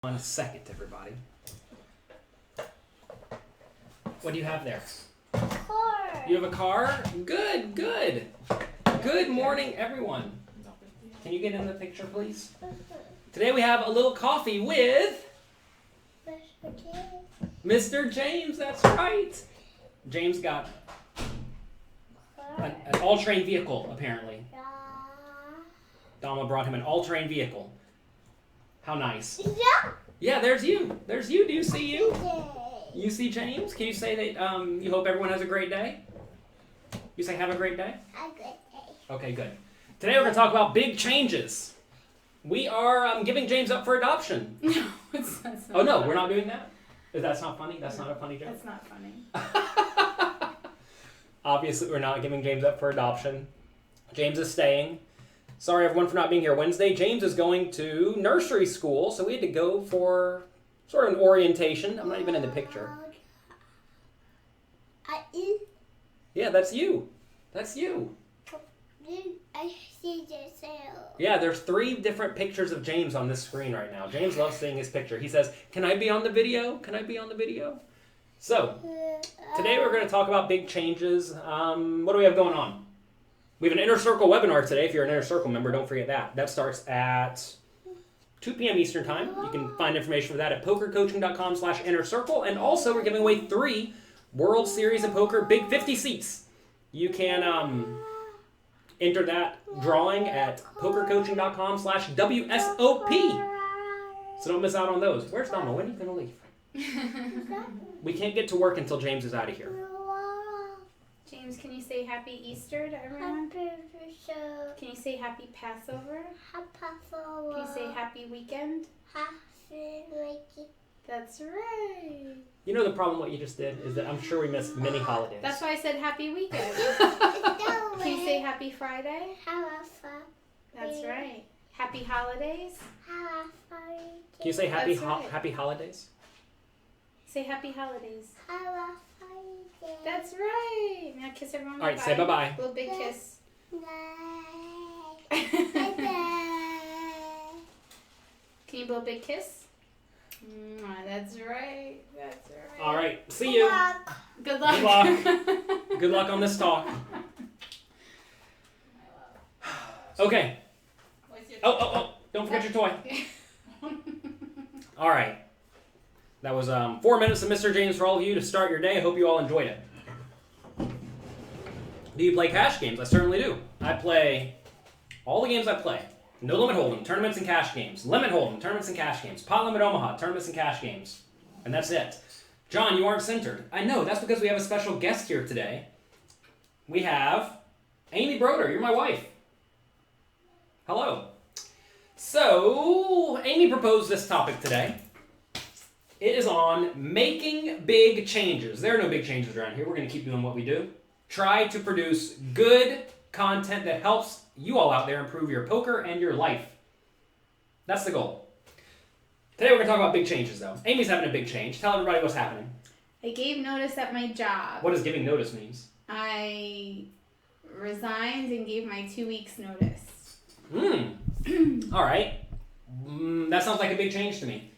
1 second, everybody. What do you have there? Car. You have a car? Good, good. Good morning, everyone. Can you get in the picture, please? Today we have a little coffee with Mr. James. That's right. James got an all-terrain vehicle, apparently. Dama brought him an all-terrain vehicle. How nice. Yeah. Yeah, there's you. There's you. Do you see you? You see James? Can you say that you hope everyone has a great day? You say have a great day? Have a great day. Okay, good. Today we're going to talk about big changes. We are giving James up for adoption. No, that's not. Oh, no, we're not doing that? That's not funny? That's not a funny joke? That's not funny. Obviously, we're not giving James up for adoption. James is staying. Sorry, everyone, for not being here Wednesday. James is going to nursery school, so we had to go for sort of an orientation. I'm not even in the picture. Yeah, that's you. That's you. I see yourself. Yeah, there's 3 different pictures of James on this screen right now. James loves seeing his picture. He says, "Can I be on the video? Can I be on the video?" So, today we're going to talk about big changes. What do we have going on? We have an Inner Circle webinar today. If you're an Inner Circle member, don't forget that. That starts at 2 p.m. Eastern Time. You can find information for that at pokercoaching.com/innercircle. And also, we're giving away 3 World Series of Poker Big 50 seats. You can enter that drawing at pokercoaching.com/WSOP. So don't miss out on those. Where's Dama? When are you going to leave? We can't get to work until James is out of here. James, can you say Happy Easter to everyone? Happy Easter. Can you say Happy Passover? Happy Passover. Can you say Happy Weekend? Happy Weekend. That's right. You know the problem what you just did is that I'm sure we missed many holidays. That's why I said Happy Weekend. Can you say Happy Friday? That's right. Happy Holidays? Can you say happy happy holidays? Say Happy Holidays. Friday. That's right. Now kiss everyone. All right, say bye-bye. Little big kiss. Can you blow a big kiss? That's right. That's right. All right, see you. Good luck. Good luck. Good luck on this talk. Okay. Oh, don't forget your toy. All right. That was 4 minutes of Mr. James for all of you to start your day. I hope you all enjoyed it. Do you play cash games? I certainly do. I play all the games I play. No Limit Hold'em, tournaments and cash games. Limit Hold'em, tournaments and cash games. Pot Limit Omaha, tournaments and cash games. And that's it. John, you aren't centered. I know, that's because we have a special guest here today. We have Amie Broder. You're my wife. Hello. So, Amie proposed this topic today. It is on making big changes. There are no big changes around here. We're going to keep doing what we do. Try to produce good content that helps you all out there improve your poker and your life. That's the goal. Today we're going to talk about big changes, though. Amie's having a big change. Tell everybody what's happening. I gave notice at my job. What does giving notice means? I resigned and gave my 2 weeks notice. All right. That sounds like a big change to me.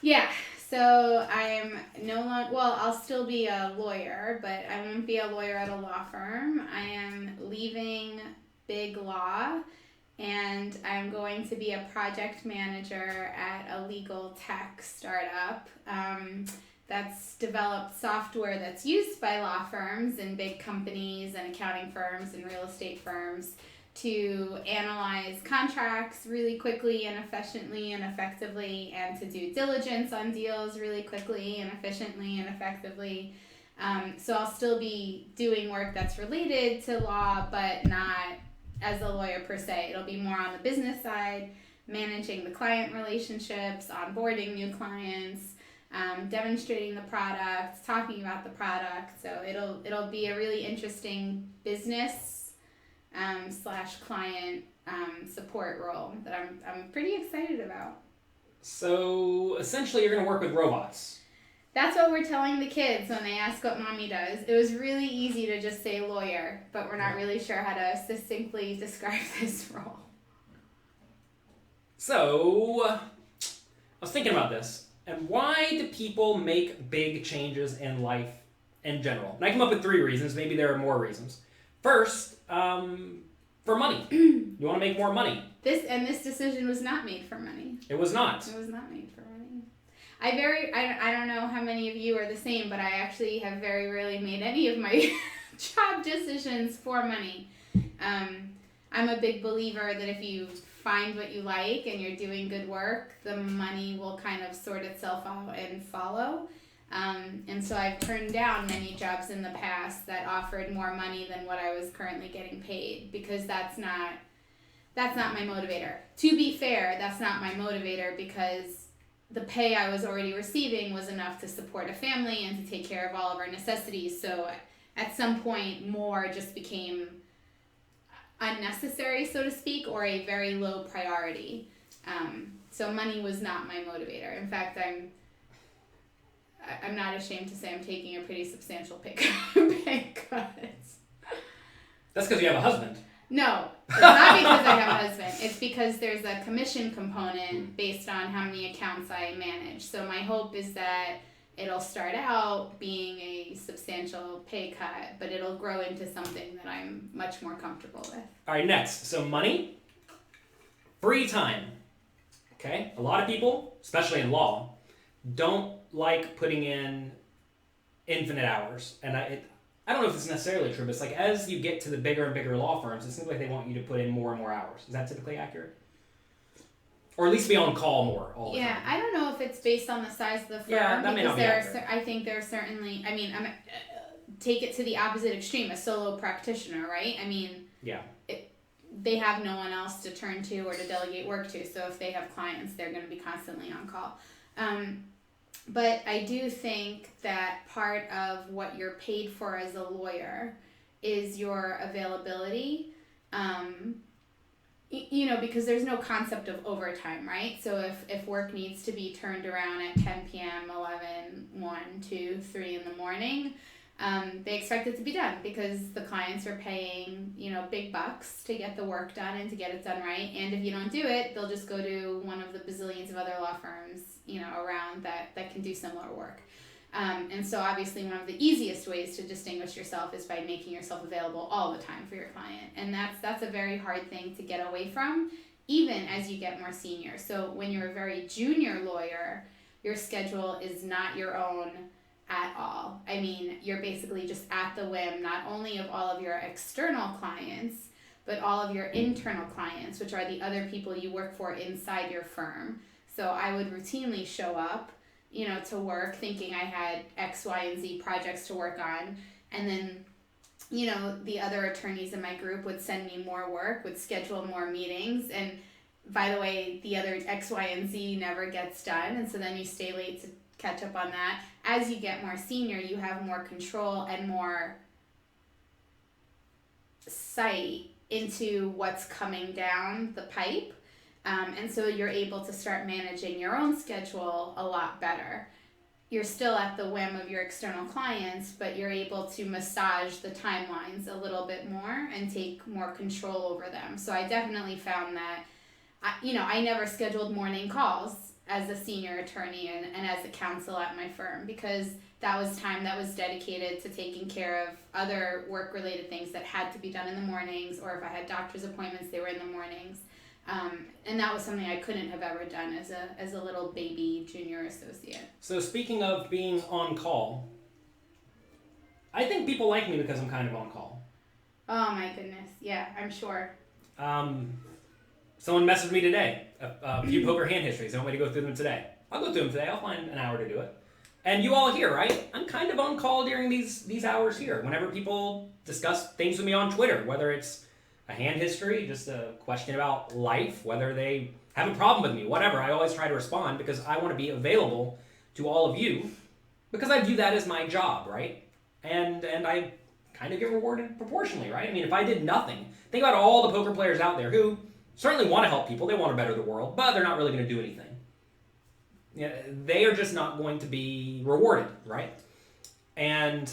Yeah. So I'm no longer, well, I'll still be a lawyer, but I won't be a lawyer at a law firm. I am leaving big law, and I'm going to be a project manager at a legal tech startup that's developed software that's used by law firms and big companies and accounting firms and real estate firms to analyze contracts really quickly and efficiently and effectively, and to do diligence on deals really quickly and efficiently and effectively. So I'll still be doing work that's related to law, but not as a lawyer per se. It'll be more on the business side, managing the client relationships, onboarding new clients, demonstrating the product, talking about the product. So it'll be a really interesting business / client support role that I'm pretty excited about. So essentially you're going to work with robots. That's what we're telling the kids when they ask what mommy does. It was really easy to just say lawyer, but we're not really sure how to succinctly describe this role. So was thinking about this, and why do people make big changes in life in general? And I came up with 3 reasons. Maybe there are more reasons. First, for money. You want to make more money. This decision was not made for money. It was not. It was not made for money. I don't know how many of you are the same, but I actually have very rarely made any of my job decisions for money. I'm a big believer that if you find what you like and you're doing good work, the money will kind of sort itself out and follow. And so I've turned down many jobs in the past that offered more money than what I was currently getting paid, because that's not my motivator. To be fair, that's not my motivator, because the pay I was already receiving was enough to support a family and to take care of all of our necessities. So at some point, more just became unnecessary, so to speak, or a very low priority. So money was not my motivator. In fact, I'm not ashamed to say I'm taking a pretty substantial pay cut. That's because you have a husband. No, it's not because I have a husband. It's because there's a commission component based on how many accounts I manage. So my hope is that it'll start out being a substantial pay cut, but it'll grow into something that I'm much more comfortable with. All right, next. So money, free time. Okay? A lot of people, especially in law, don't like putting in infinite hours. And I don't know if it's necessarily true, but it's like as you get to the bigger and bigger law firms, it seems like they want you to put in more and more hours. Is that typically accurate? Or at least be on call more all the time. Yeah, I don't know if it's based on the size of the firm. Yeah, that may not be accurate. I think there are certainly, take it to the opposite extreme, a solo practitioner, right? I mean, yeah. They have no one else to turn to or to delegate work to, so if they have clients, they're going to be constantly on call. But I do think that part of what you're paid for as a lawyer is your availability. Because there's no concept of overtime, right? So if work needs to be turned around at 10 p.m., 11, 1, 2, 3 in the morning, they expect it to be done because the clients are paying, big bucks to get the work done and to get it done right. And if you don't do it, they'll just go to one of the bazillions of other law firms, around that can do similar work. And so obviously one of the easiest ways to distinguish yourself is by making yourself available all the time for your client. And that's a very hard thing to get away from, even as you get more senior. So when you're a very junior lawyer, your schedule is not your own at all. I mean, you're basically just at the whim, not only of all of your external clients, but all of your internal clients, which are the other people you work for inside your firm. So I would routinely show up, to work thinking I had X, Y, and Z projects to work on. And then, the other attorneys in my group would send me more work, would schedule more meetings. And by the way, the other X, Y, and Z never gets done. And so then you stay late to catch up on that. As you get more senior, you have more control and more sight into what's coming down the pipe. And so you're able to start managing your own schedule a lot better. You're still at the whim of your external clients, but you're able to massage the timelines a little bit more and take more control over them. So I definitely found that, I never scheduled morning calls as a senior attorney and as a counsel at my firm, because that was time that was dedicated to taking care of other work-related things that had to be done in the mornings, or if I had doctor's appointments, they were in the mornings. And that was something I couldn't have ever done as a little baby junior associate. So speaking of being on call, I think people like me because I'm kind of on call. Oh my goodness. Yeah, I'm sure. Someone messaged me today. A few poker hand histories. They want me to go through them today. I'll go through them today. I'll find an hour to do it. And you all here, right? I'm kind of on call during these hours here. Whenever people discuss things with me on Twitter, whether it's a hand history, just a question about life, whether they have a problem with me, whatever, I always try to respond because I want to be available to all of you because I view that as my job, right? And I kind of get rewarded proportionally, right? I mean, if I did nothing, think about all the poker players out there who certainly want to help people, they want to better the world, but they're not really going to do anything. They are just not going to be rewarded, right? And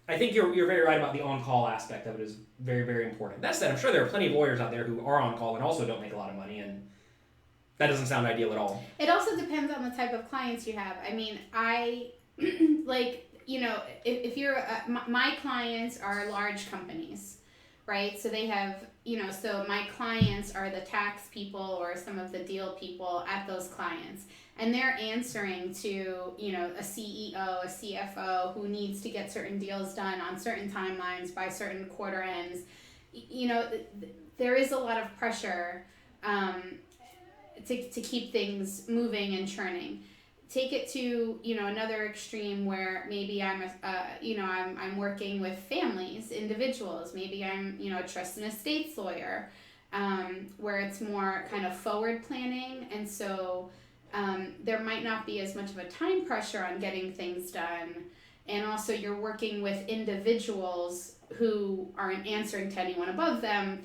I think you're very right about the on-call aspect of it is very, very important. That said, I'm sure there are plenty of lawyers out there who are on call and also don't make a lot of money, and That doesn't sound ideal at all. It also depends on the type of clients you have. I mean, like, you know, if you're, my clients are large companies, right? So they have, you know, so my clients are the tax people or some of the deal people at those clients. And they're answering to, you know, a CEO, a CFO who needs to get certain deals done on certain timelines by certain quarter ends. You know, there is a lot of pressure to keep things moving and churning. Take it to, you know, another extreme where maybe I'm working with families, individuals. Maybe I'm, you know, a trust and estates lawyer, where it's more kind of forward planning, and so there might not be as much of a time pressure on getting things done, and also you're working with individuals who aren't answering to anyone above them.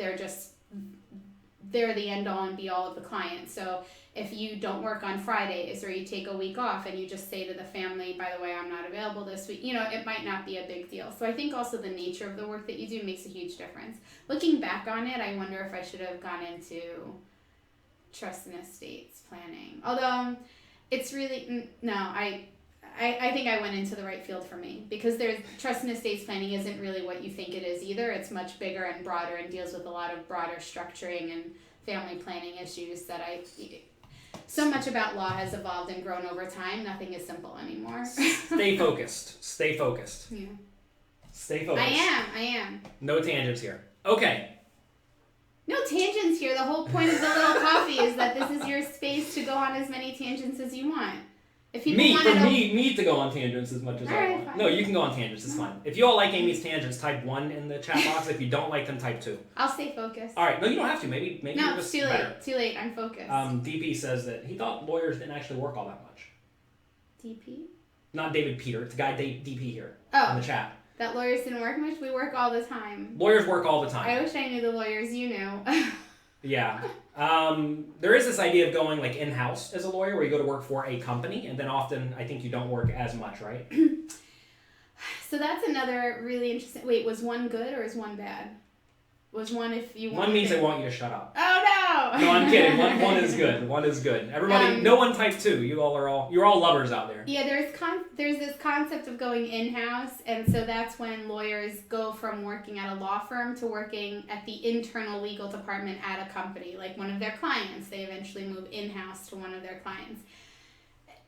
They're the end all and be all of the client. So if you don't work on Fridays or you take a week off and you just say to the family, by the way, I'm not available this week, you know, it might not be a big deal. So I think also the nature of the work that you do makes a huge difference. Looking back on it, I wonder if I should have gone into trust and estates planning. Although it's really, no, I think I went into the right field for me, because there's trust and estates planning isn't really what you think it is either. It's much bigger and broader and deals with a lot of broader structuring and family planning issues that so much about law has evolved and grown over time. Nothing is simple anymore. Stay focused. Stay focused. Yeah. Stay focused. I am. No tangents here. Okay. No tangents here. The whole point of the little coffee is that this is your space to go on as many tangents as you want. If you me to go on tangents as much as I want. Fine. No, you can go on tangents. It's fine. If you all like Amy's tangents, type 1 in the chat box. If you don't like them, type 2. I'll stay focused. All right. No, you don't have to. Maybe no, you're it's just too late. better. Too late. I'm focused. DP says that he thought lawyers didn't actually work all that much. DP? Not David Peter. It's the guy DP here Oh. in the chat. That lawyers didn't work much? We work all the time. Lawyers work all the time. I wish I knew the lawyers you knew. Yeah. There is this idea of going like in-house as a lawyer, where you go to work for a company, and then often I think you don't work as much, right? So that's another really interesting. Wait, was one good or is one bad? Was one if you want? One means they want you to shut up. Oh no! No, I'm kidding. One is good. One is good. Everybody, no one type 2. You're all lovers out there. Yeah, there's this concept of going in-house, and so that's when lawyers go from working at a law firm to working at the internal legal department at a company, like one of their clients. They eventually move in-house to one of their clients.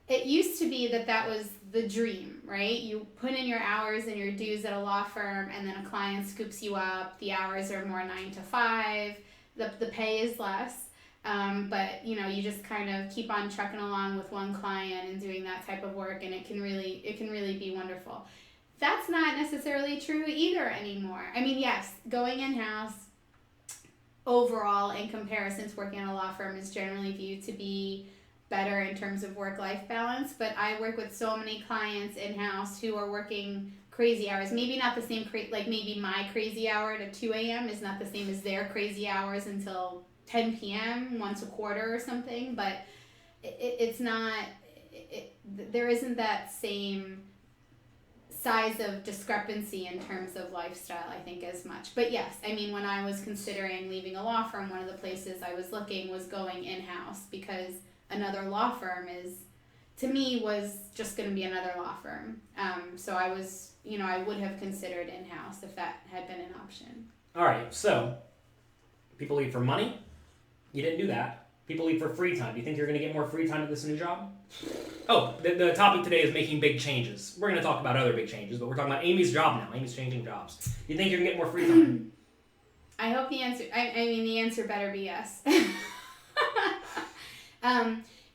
It used to be that was the dream, right? You put in your hours and your dues at a law firm, and then a client scoops you up. The hours are more 9 to 5. The pay is less, but you know, you just kind of keep on trucking along with one client and doing that type of work, and it can really be wonderful. That's not necessarily true either anymore. I mean, yes, going in-house overall in comparison to working at a law firm is generally viewed to be better in terms of work-life balance, but I work with so many clients in-house who are working crazy hours. Maybe not the same, like maybe my crazy hour to 2 a.m. is not the same as their crazy hours until 10 p.m. once a quarter or something, but it's not, there isn't that same size of discrepancy in terms of lifestyle, I think, as much. But yes, I mean, when I was considering leaving a law firm, one of the places I was looking was going in-house, because another law firm was just going to be another law firm. So I was, you know, I would have considered in-house if that had been an option. All right, so people leave for money. You didn't do that. People leave for free time. Do you think you're going to get more free time at this new job? Oh, the topic today is making big changes. We're going to talk about other big changes, but we're talking about Amy's job now. Amy's changing jobs. Do you think you're going to get more free time? I hope the answer, the answer better be yes.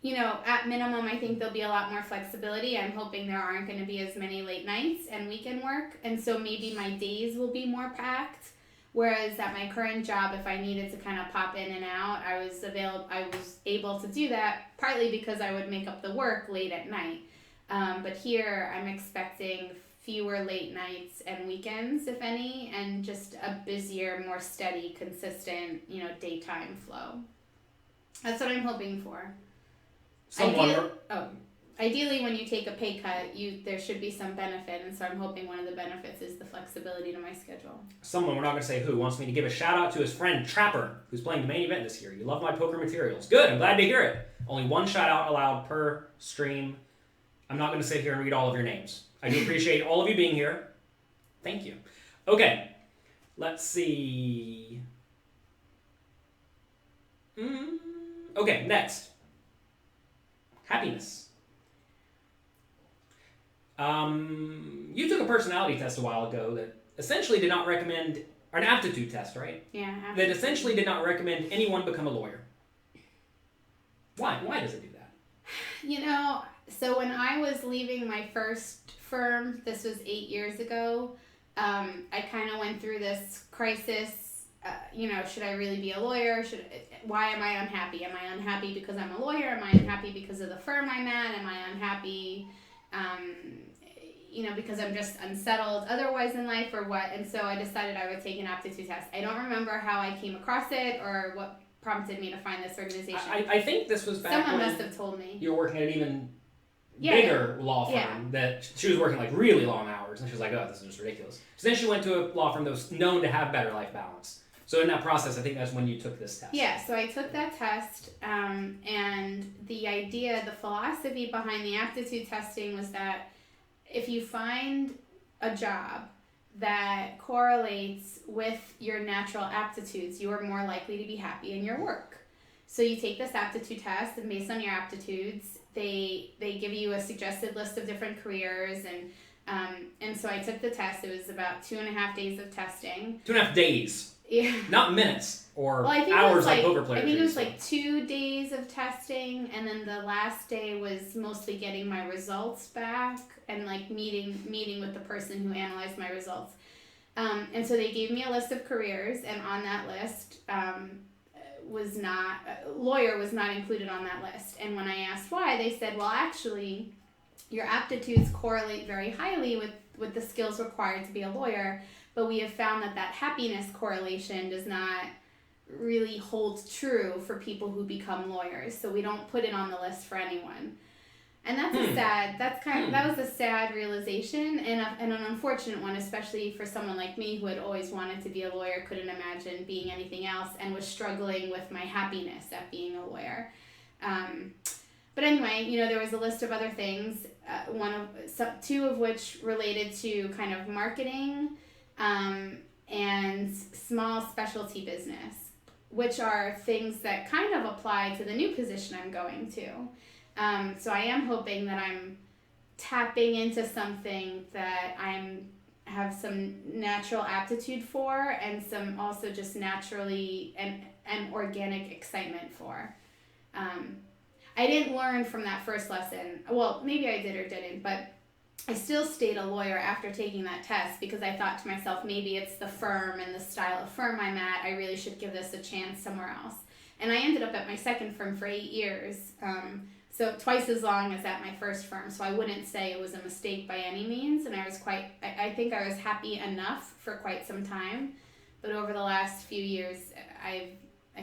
You know, at minimum, I think there'll be a lot more flexibility. I'm hoping there aren't going to be as many late nights and weekend work, and so maybe my days will be more packed. Whereas at my current job, if I needed to kind of pop in and out, I was able to do that, partly because I would make up the work late at night. But here, I'm expecting fewer late nights and weekends, if any, and just a busier, more steady, consistent, you know, daytime flow. That's what I'm hoping for. ideally when you take a pay cut, there should be some benefit, and so I'm hoping one of the benefits is the flexibility to my schedule. Someone, we're not going to say who, wants me to give a shout out to his friend Trapper, who's playing the main event this year. You love my poker materials. Good, I'm glad to hear it. Only one shout out allowed per stream. I'm not going to sit here and read all of your names. I do appreciate all of you being here. Thank you. Okay, let's see. Okay, next. Happiness. You took a personality test a while ago that essentially did not recommend, or an aptitude test, right? Yeah. That essentially did not recommend anyone become a lawyer. Why? Why does it do that? You know, so when I was leaving my first firm, this was 8 years ago, I kind of went through this crisis. Should I really be a lawyer? Why am I unhappy? Am I unhappy because I'm a lawyer? Am I unhappy because of the firm I'm at? Am I unhappy, because I'm just unsettled otherwise in life, or what? And so I decided I would take an aptitude test. I don't remember how I came across it or what prompted me to find this organization. I think this was back Someone when must have told me. you were working at an even bigger law firm that she was working like really long hours, and she was like, oh, this is just ridiculous. So then she went to a law firm that was known to have better life balance. So in that process, I think that's when you took this test. Yeah, so I took that test, and the philosophy behind the aptitude testing was that if you find a job that correlates with your natural aptitudes, you are more likely to be happy in your work. So you take this aptitude test, and based on your aptitudes, they give you a suggested list of different careers, and so I took the test. It was about 2.5 days of testing. 2.5 days. Yeah. Not minutes or I think hours like poker players. I think it was like 2 days of testing, and then the last day was mostly getting my results back and like meeting with the person who analyzed my results. And so they gave me a list of careers, and on that list lawyer was not included on that list. And when I asked why, they said, well, actually, your aptitudes correlate very highly with the skills required to be a lawyer. But we have found that happiness correlation does not really hold true for people who become lawyers. So we don't put it on the list for anyone. And that's that was a sad realization and an unfortunate one, especially for someone like me who had always wanted to be a lawyer, couldn't imagine being anything else, and was struggling with my happiness at being a lawyer. But anyway, there was a list of other things, two of which related to kind of marketing, and small specialty business, which are things that kind of apply to the new position I'm going to. So I am hoping that I'm tapping into something that I have some natural aptitude for, and some also just naturally and organic excitement for. I didn't learn from that first lesson. Well, maybe I did or didn't, but I still stayed a lawyer after taking that test because I thought to myself, maybe it's the firm and the style of firm I'm at. I really should give this a chance somewhere else. And I ended up at my second firm for 8 years, so twice as long as at my first firm. So I wouldn't say it was a mistake by any means, and I think I was happy enough for quite some time. But over the last few years, I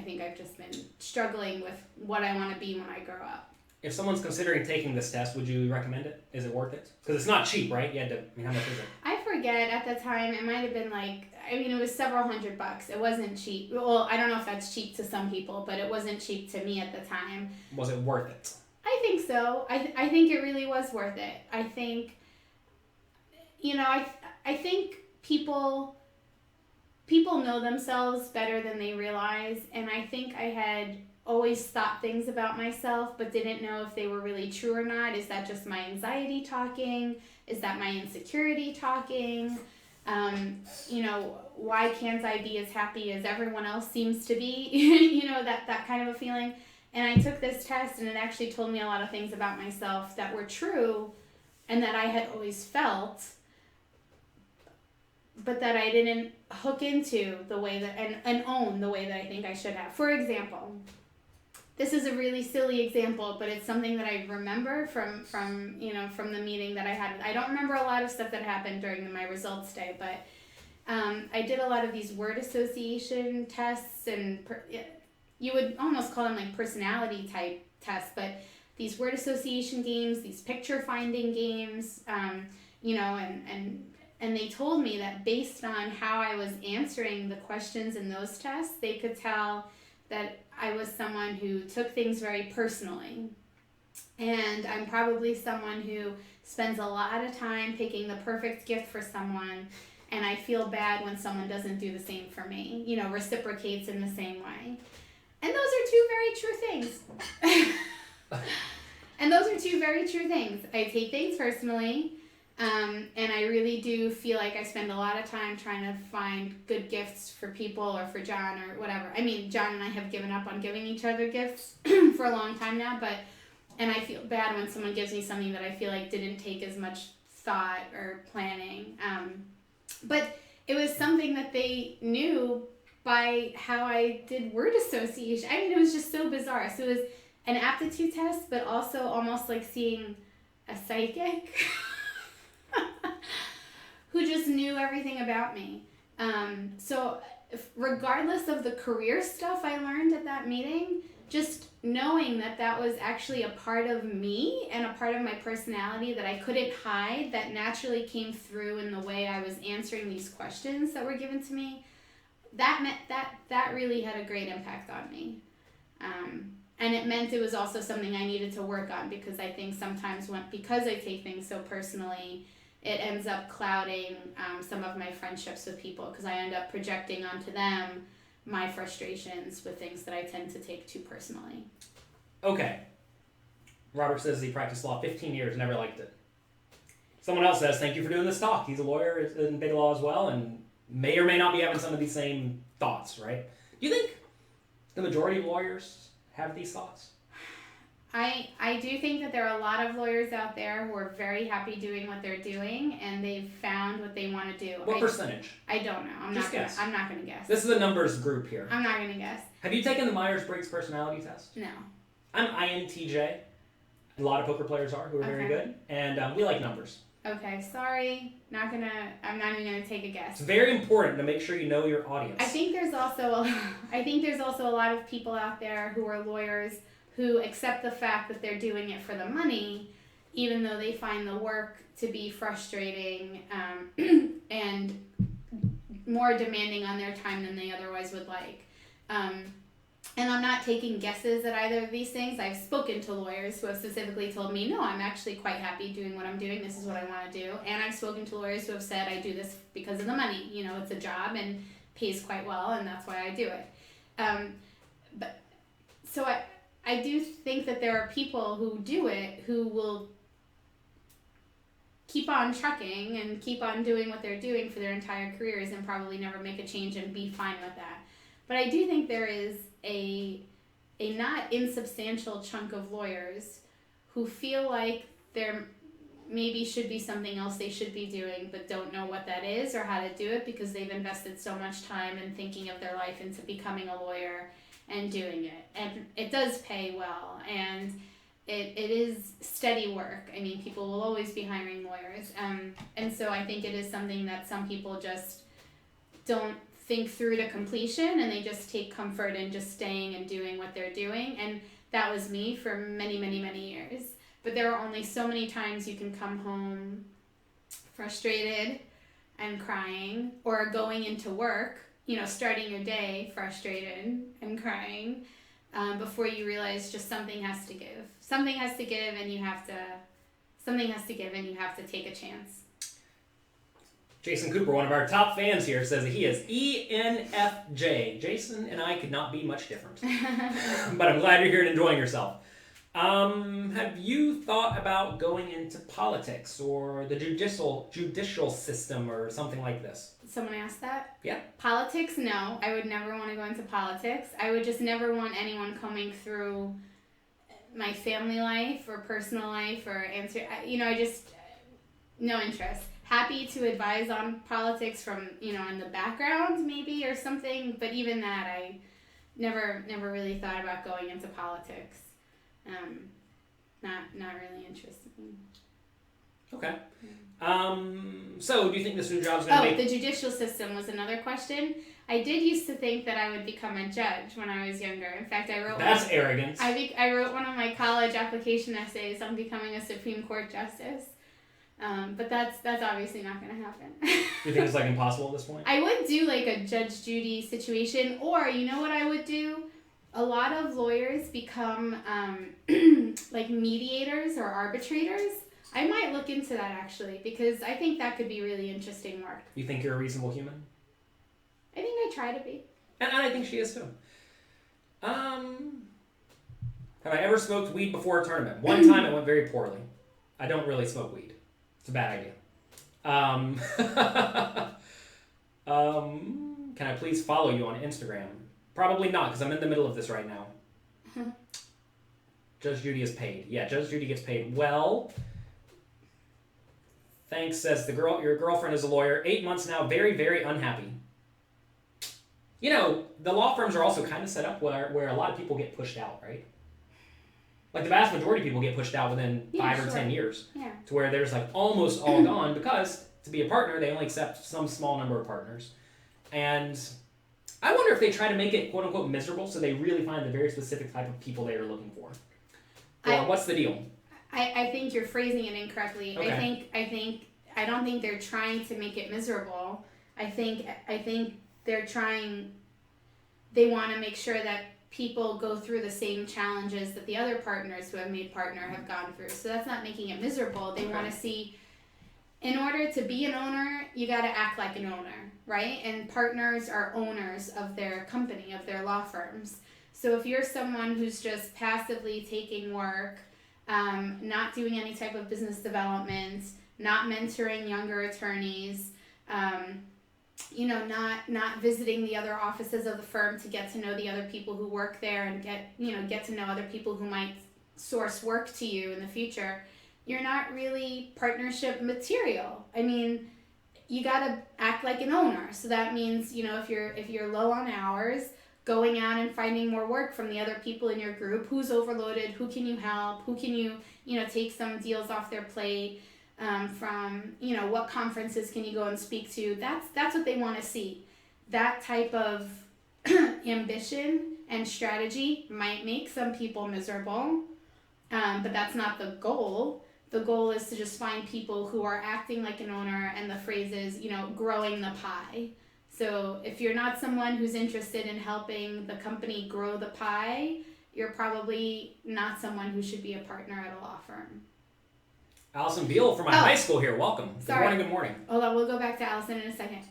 think I've just been struggling with what I want to be when I grow up. If someone's considering taking this test, would you recommend it? Is it worth it? Because it's not cheap, right? How much is it? I forget at the time. It might have been it was several $100. It wasn't cheap. Well, I don't know if that's cheap to some people, but it wasn't cheap to me at the time. Was it worth it? I think so. I think it really was worth it. I think, I think people know themselves better than they realize, and I think I had always thought things about myself but didn't know if they were really true or not. Is that just my anxiety talking? Is that my insecurity talking? Why can't I be as happy as everyone else seems to be? That kind of a feeling. And I took this test, and it actually told me a lot of things about myself that were true and that I had always felt, but that I didn't hook into the way that and own the way that I think I should have. For example, this is a really silly example, but it's something that I remember from the meeting that I had. I don't remember a lot of stuff that happened during my results day, but I did a lot of these word association tests, and you would almost call them like personality type tests, but these word association games, these picture finding games, you know, and they told me that based on how I was answering the questions in those tests, they could tell that I was someone who took things very personally. And I'm probably someone who spends a lot of time picking the perfect gift for someone, and I feel bad when someone doesn't do the same for me, you know, reciprocates in the same way. And those are two very true things. And those are two very true things. I take things personally, and I really do feel like I spend a lot of time trying to find good gifts for people or for John or whatever. I mean, John and I have given up on giving each other gifts for a long time now, and I feel bad when someone gives me something that I feel like didn't take as much thought or planning. But it was something that they knew by how I did word association. I mean, it was just so bizarre. So it was an aptitude test, but also almost like seeing a psychic who just knew everything about me. So regardless of the career stuff I learned at that meeting, just knowing that that was actually a part of me and a part of my personality that I couldn't hide, that naturally came through in the way I was answering these questions that were given to me, that meant that really had a great impact on me. And it meant it was also something I needed to work on, because I think sometimes because I take things so personally, it ends up clouding some of my friendships with people, because I end up projecting onto them my frustrations with things that I tend to take too personally. Okay. Robert says he practiced law 15 years, never liked it. Someone else says, thank you for doing this talk. He's a lawyer in big law as well, and may or may not be having some of these same thoughts, right? Do you think the majority of lawyers have these thoughts? I do think that there are a lot of lawyers out there who are very happy doing what they're doing, and they've found what they want to do. What percentage? I don't know. I'm not going to guess. This is a numbers group here. I'm not going to guess. Have you taken the Myers-Briggs personality test? No. I'm INTJ. A lot of poker players are, who are very good, and we like numbers. Okay, sorry. I'm not even gonna take a guess. It's very important to make sure you know your audience. I think there's also a lot of people out there who are lawyers who accept the fact that they're doing it for the money, even though they find the work to be frustrating and more demanding on their time than they otherwise would like. And I'm not taking guesses at either of these things. I've spoken to lawyers who have specifically told me, no, I'm actually quite happy doing what I'm doing. This is what I want to do. And I've spoken to lawyers who have said, I do this because of the money. You know, it's a job and pays quite well, and that's why I do it. So I do think that there are people who do it who will keep on trucking and keep on doing what they're doing for their entire careers and probably never make a change and be fine with that. But I do think there is a not insubstantial chunk of lawyers who feel like there maybe should be something else they should be doing, but don't know what that is or how to do it, because they've invested so much time in thinking of their life into becoming a lawyer and doing it. And it does pay well, and it is steady work. I mean, people will always be hiring lawyers. And so I think it is something that some people just don't think through to completion, and they just take comfort in just staying and doing what they're doing. And that was me for many, many, many years. But there are only so many times you can come home frustrated and crying, or going into work, you know, starting your day frustrated and crying, before you realize just something has to give. Something has to give, and you have to take a chance. Jason Cooper, one of our top fans here, says that he is ENFJ. Jason and I could not be much different. But I'm glad you're here and enjoying yourself. Have you thought about going into politics or the judicial system or something like this? Someone asked that? Yeah. Politics? No. I would never want to go into politics. I would just never want anyone coming through my family life or personal life or answer. I just, no interest. Happy to advise on politics from, in the background maybe or something, but even that, I never really thought about going into politics. Not really interested. Okay. So do you think this new job is going to make... the judicial system was another question. I did used to think that I would become a judge when I was younger. In fact, I wrote... That's arrogance. I wrote one of my college application essays on becoming a Supreme Court justice. But that's obviously not going to happen. You think it's like impossible at this point? I would do like a Judge Judy situation, or you know what I would do? A lot of lawyers become like mediators or arbitrators. I might look into that actually, because I think that could be really interesting work. You think you're a reasonable human? I think I try to be. And I think she is too. Have I ever smoked weed before a tournament? One time it went very poorly. I don't really smoke weed. It's a bad idea. Can I please follow you on Instagram? Probably not, because I'm in the middle of this right now. Judge Judy is paid. Yeah, Judge Judy gets paid well. Thanks, says your girlfriend is a lawyer. 8 months now, very, very unhappy. You know, the law firms are also kind of set up where a lot of people get pushed out, right? Like the vast majority of people get pushed out within 5 or 10 years. Yeah. To where there's like almost all gone, because to be a partner, they only accept some small number of partners. And I wonder if they try to make it quote unquote miserable, so they really find the very specific type of people they are looking for. Or what's the deal? I think you're phrasing it incorrectly. Okay. I don't think they're trying to make it miserable. I think they're trying, they want to make sure that people go through the same challenges that the other partners who have made partner have gone through. So that's not making it miserable. They want to see, in order to be an owner, you got to act like an owner, right? And partners are owners of their company, of their law firms. So if you're someone who's just passively taking work, not doing any type of business development, not mentoring younger attorneys, not visiting the other offices of the firm to get to know the other people who work there and get to know other people who might source work to you in the future, you're not really partnership material. I mean, you got to act like an owner. So that means, if you're low on hours, going out and finding more work from the other people in your group. Who's overloaded? Who can you help? Who can you take some deals off their plate? What conferences can you go and speak to? That's what they want to see. That type of ambition and strategy might make some people miserable, but that's not the goal. The goal is to just find people who are acting like an owner, and the phrase is, growing the pie. So if you're not someone who's interested in helping the company grow the pie, you're probably not someone who should be a partner at a law firm. Allison Beal from my high school here. Welcome. Sorry. Good morning. Hold on, we'll go back to Allison in a second.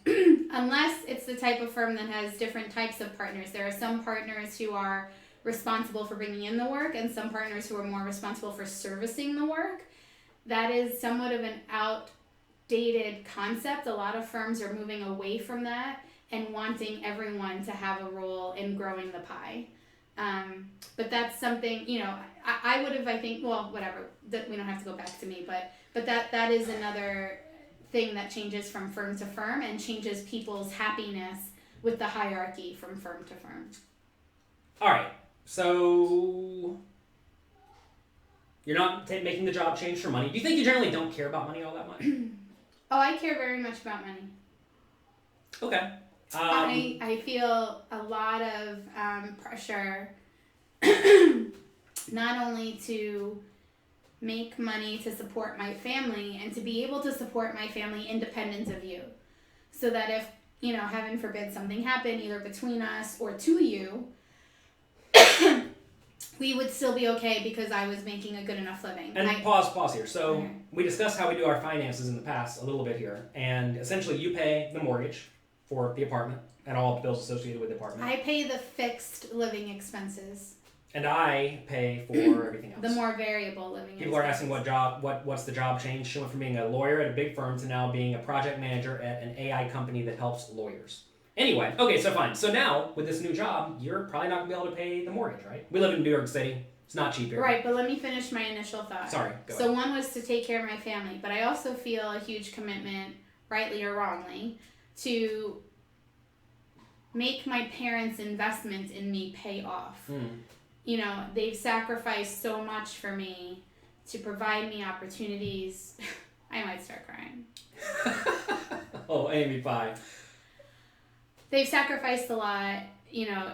Unless it's the type of firm that has different types of partners. There are some partners who are responsible for bringing in the work, and some partners who are more responsible for servicing the work. That is somewhat of an outdated concept. A lot of firms are moving away from that and wanting everyone to have a role in growing the pie. But that's something, I would have, whatever, that we don't have to go back to me, but that is another thing that changes from firm to firm and changes people's happiness with the hierarchy from firm to firm. All right. So you're not making the job change for money. Do you think you generally don't care about money all that much? Oh, I care very much about money. Okay. I feel a lot of pressure not only to make money to support my family and to be able to support my family independent of you. So that if, heaven forbid, something happened either between us or to you, we would still be okay because I was making a good enough living. And pause here. So we discussed how we do our finances in the past a little bit here. And essentially you pay the mortgage for the apartment and all bills associated with the apartment. I pay the fixed living expenses. And I pay for everything else. The more variable living People expenses. are asking what's the job change. She went from being a lawyer at a big firm to now being a project manager at an AI company that helps lawyers. Anyway, okay, so fine. So now, with this new job, you're probably not going to be able to pay the mortgage, right? We live in New York City. It's not cheap here. Right, but let me finish my initial thought. Sorry, go So ahead. one was to take care of my family, but I also feel a huge commitment, rightly or wrongly, to make my parents' investment in me pay off. They've sacrificed so much for me to provide me opportunities. I might start crying. Oh, Amie Pie. They've sacrificed a lot, you know,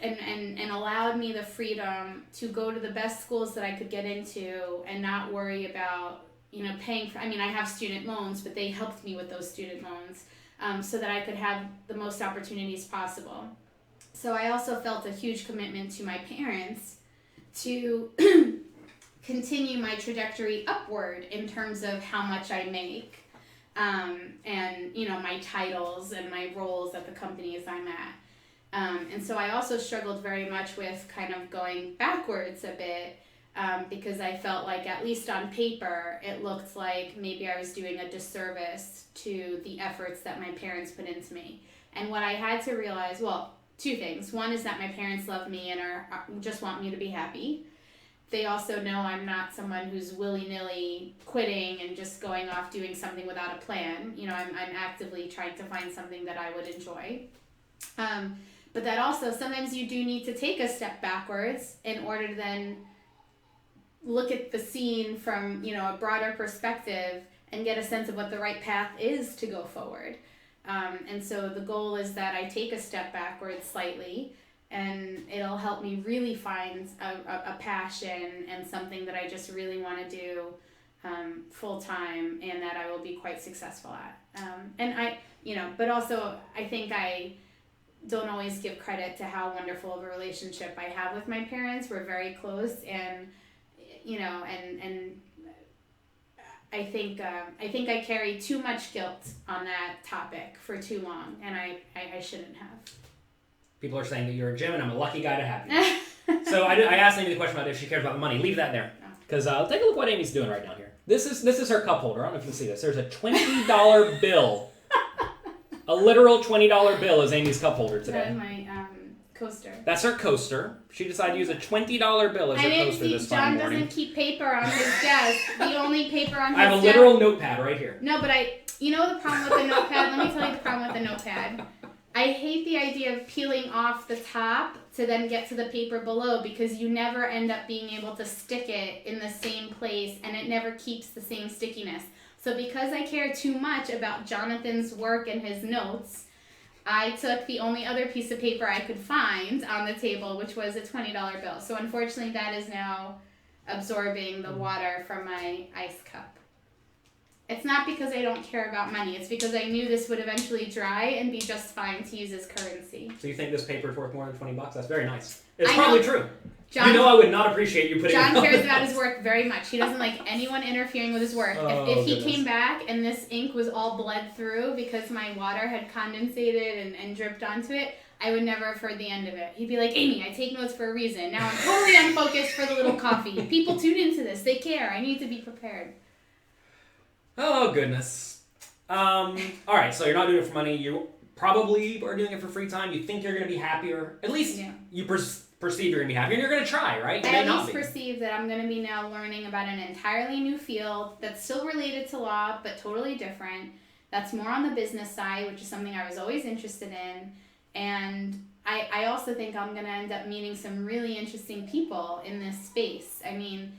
and allowed me the freedom to go to the best schools that I could get into and not worry about, you know, paying for, I mean, I have student loans, but they helped me with those student loans so that I could have the most opportunities possible. So I also felt a huge commitment to my parents to continue my trajectory upward in terms of how much I make and, you know, my titles and my roles at the companies I'm at. And so I also struggled very much with kind of going backwards a bit because I felt like, at least on paper, it looked like maybe I was doing a disservice to the efforts that my parents put into me. And what I had to realize, well, two things. One is that my parents love me and are just want me to be happy. They also know I'm not someone who's willy-nilly quitting and just going off doing something without a plan. You know, I'm actively trying to find something that I would enjoy. But that also, sometimes you do need to take a step backwards in order to then look at the scene from, you know, a broader perspective and get a sense of what the right path is to go forward. And so the goal is that I take a step backwards slightly, and it'll help me really find a passion and something that I just really want to do full time and that I will be quite successful at. And I, you know, but also I think I don't always give credit to how wonderful of a relationship I have with my parents. We're very close, and, you know, and I think I carry too much guilt on that topic for too long, and I shouldn't have. People are saying that you're a Jim, and I'm a lucky guy to have you. So I asked Amie the question about if she cares about the money. Leave that there, because take a look what Amie's doing right down here. This is her cup holder. I don't know if you can see this. There's a $20 bill. A literal $20 bill is Amie's cup holder today. That is my coaster. That's her coaster. She decided to use a $20 bill as her coaster this fine morning. John doesn't keep paper on his desk. The only paper on his desk. I have a literal notepad right here. No, but you know the problem with the notepad? Let me tell you the problem with the notepad. I hate the idea of peeling off the top to then get to the paper below, because you never end up being able to stick it in the same place, and it never keeps the same stickiness. So because I care too much about Jonathan's work and his notes, I took the only other piece of paper I could find on the table, which was a $20 bill. So unfortunately, that is now absorbing the water from my ice cup. It's not because I don't care about money. It's because I knew this would eventually dry and be just fine to use as currency. So you think this paper is worth more than $20? That's very nice. It's I probably know. True. John, you know I would not appreciate you putting John it on cares the about his work very much. He doesn't like anyone interfering with his work. If he came back and this ink was all bled through because my water had condensated and dripped onto it, I would never have heard the end of it. He'd be like, Amie, I take notes for a reason. Now I'm totally unfocused for the little coffee. People tune into this. They care. I need to be prepared. Oh, goodness. All right, so you're not doing it for money. You probably are doing it for free time. You think you're going to be happier. At least you perceive you're going to be happier, and you're going to try, right? You I may at not least be. perceive that I'm going to be now learning about an entirely new field that's still related to law, but totally different. That's more on the business side, which is something I was always interested in. And I also think I'm going to end up meeting some really interesting people in this space. I mean,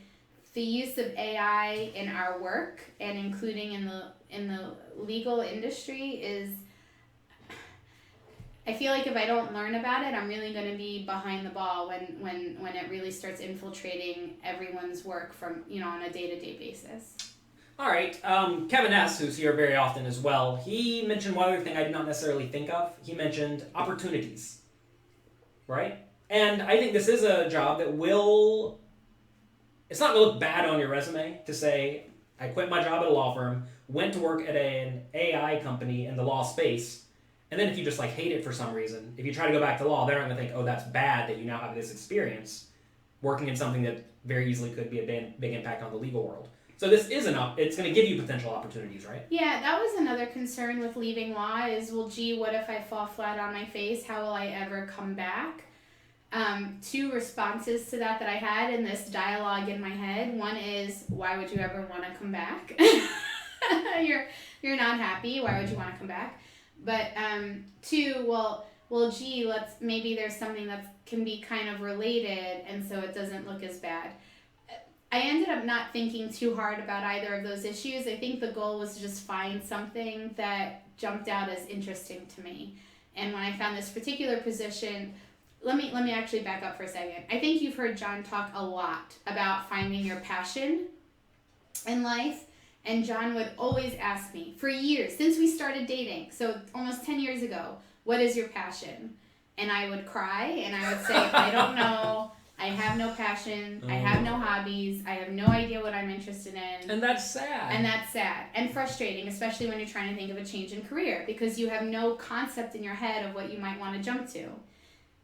the use of AI in our work and including in the legal industry is, I feel like if I don't learn about it, I'm really going to be behind the ball when it really starts infiltrating everyone's work from, on a day-to-day basis. All right. Kevin S., who's here very often as well, he mentioned one other thing I did not necessarily think of. He mentioned opportunities, right? And I think this is a job that will... It's not going to look bad on your resume to say, I quit my job at a law firm, went to work at an AI company in the law space, and then if you just hate it for some reason, if you try to go back to law, they're not going to think, oh, that's bad that you now have this experience working in something that very easily could be a big impact on the legal world. So this is it's going to give you potential opportunities, right? Yeah, that was another concern with leaving law is, well, gee, what if I fall flat on my face? How will I ever come back? Two responses to that I had in this dialogue in my head. One is, why would you ever want to come back? You're not happy. Why would you want to come back? But two, well, gee, maybe there's something that can be kind of related, and so it doesn't look as bad. I ended ended up not thinking too hard about either of those issues. I think the goal was to just find something that jumped out as interesting to me. And when I found this particular position, let me actually back up for a second. I think you've heard John talk a lot about finding your passion in life. And John would always ask me for years, since we started dating, so almost 10 years ago, what is your passion? And I would cry and I would say, I don't know. I have no passion. I have no hobbies. I have no idea what I'm interested in. And that's sad. And that's sad and frustrating, especially when you're trying to think of a change in career, because you have no concept in your head of what you might want to jump to.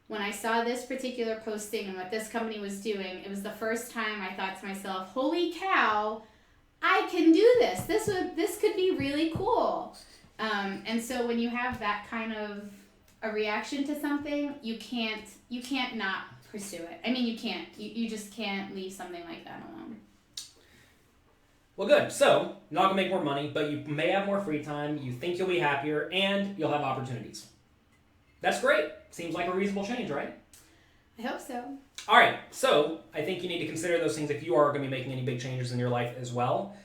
When I saw this particular posting and what this company was doing, it was the first time I thought to myself, holy cow, I can do this. This could be really cool. And so when you have that kind of a reaction to something, you can't not pursue it. I mean, you can't. You just can't leave something like that alone. Well, good. So, not going to make more money, but you may have more free time, you think you'll be happier, and you'll have opportunities. That's great. Seems like a reasonable change, right? I hope so. All right. So, I think you need to consider those things if you are going to be making any big changes in your life as well.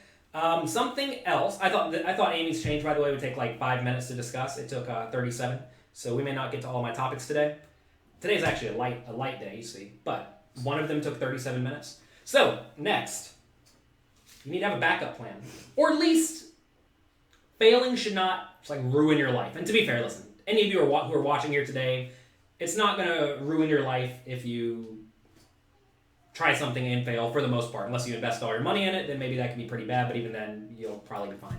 Something else. I thought Amy's change, by the way, would take like 5 minutes to discuss. It took 37, so we may not get to all my topics today. Today's actually a light day, you see, but one of them took 37 minutes. So, next, you need to have a backup plan. Or at least, failing should not just, ruin your life. And to be fair, listen, any of you who are watching here today, it's not going to ruin your life if you try something and fail for the most part. Unless you invest all your money in it, then maybe that can be pretty bad, but even then, you'll probably be fine.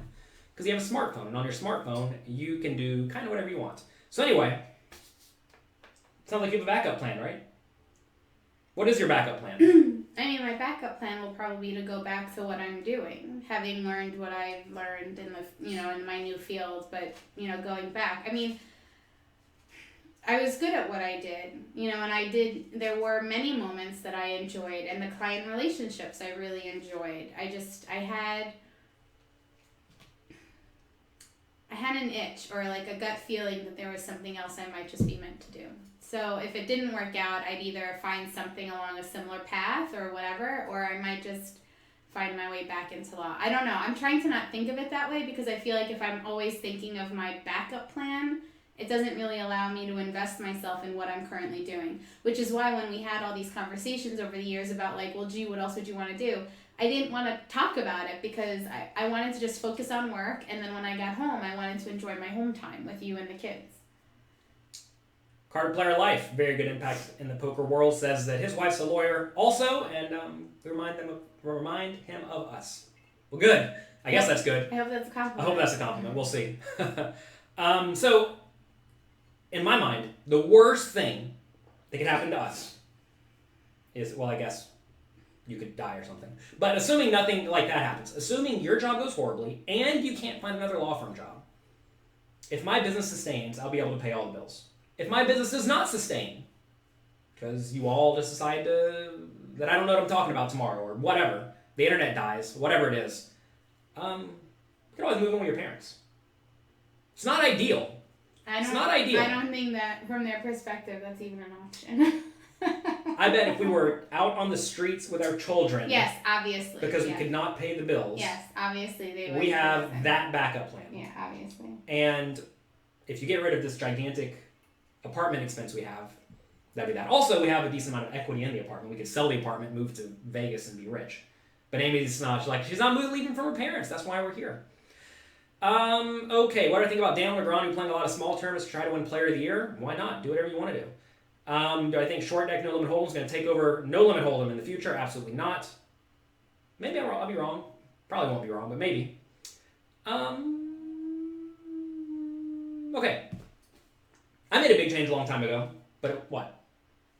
Because you have a smartphone, and on your smartphone, you can do kind of whatever you want. So anyway, sounds like you have a backup plan, right? What is your backup plan? I mean, my backup plan will probably be to go back to what I'm doing, having learned what I've learned in in my new field, but, going back. I mean, I was good at what I did, and there were many moments that I enjoyed, and the client relationships I really enjoyed. I had an itch or like a gut feeling that there was something else I might just be meant to do. So if it didn't work out, I'd either find something along a similar path or whatever, or I might just find my way back into law. I don't know. I'm trying to not think of it that way because I feel like if I'm always thinking of my backup plan, it doesn't really allow me to invest myself in what I'm currently doing, which is why when we had all these conversations over the years about what else would you want to do? I didn't want to talk about it because I wanted to just focus on work, and then when I got home, I wanted to enjoy my home time with you and the kids. Card Player Life, very good impact in the poker world, says that his wife's a lawyer also, and remind him of us. Well, good. I guess that's good. I hope that's a compliment. I hope that's a compliment. We'll see. So, in my mind, the worst thing that could happen to us is, I guess you could die or something. But assuming nothing like that happens, assuming your job goes horribly and you can't find another law firm job, if my business sustains, I'll be able to pay all the bills. If my business does not sustain, because you all just decide that I don't know what I'm talking about tomorrow or whatever, the internet dies, whatever it is, you can always move in with your parents. It's not ideal. It's not ideal. I don't think that from their perspective that's even an option. I bet if we were out on the streets with our children. Yes, obviously. Because we could not pay the bills. Yes, obviously they would. We have that backup plan. Yeah, obviously. And if you get rid of this gigantic apartment expense we have, that'd be that. Also, we have a decent amount of equity in the apartment. We could sell the apartment, move to Vegas, and be rich. But Amy's not. She's not leaving from her parents. That's why we're here. Okay, what do I think about Dan Legrand playing a lot of small tournaments to try to win Player of the Year? Why not? Do whatever you want to do. Do I think short deck no limit hold'em is going to take over no limit hold'em in the future? Absolutely not. Maybe I'll be wrong. Probably won't be wrong, but maybe. Okay. I made a big change a long time ago, but what?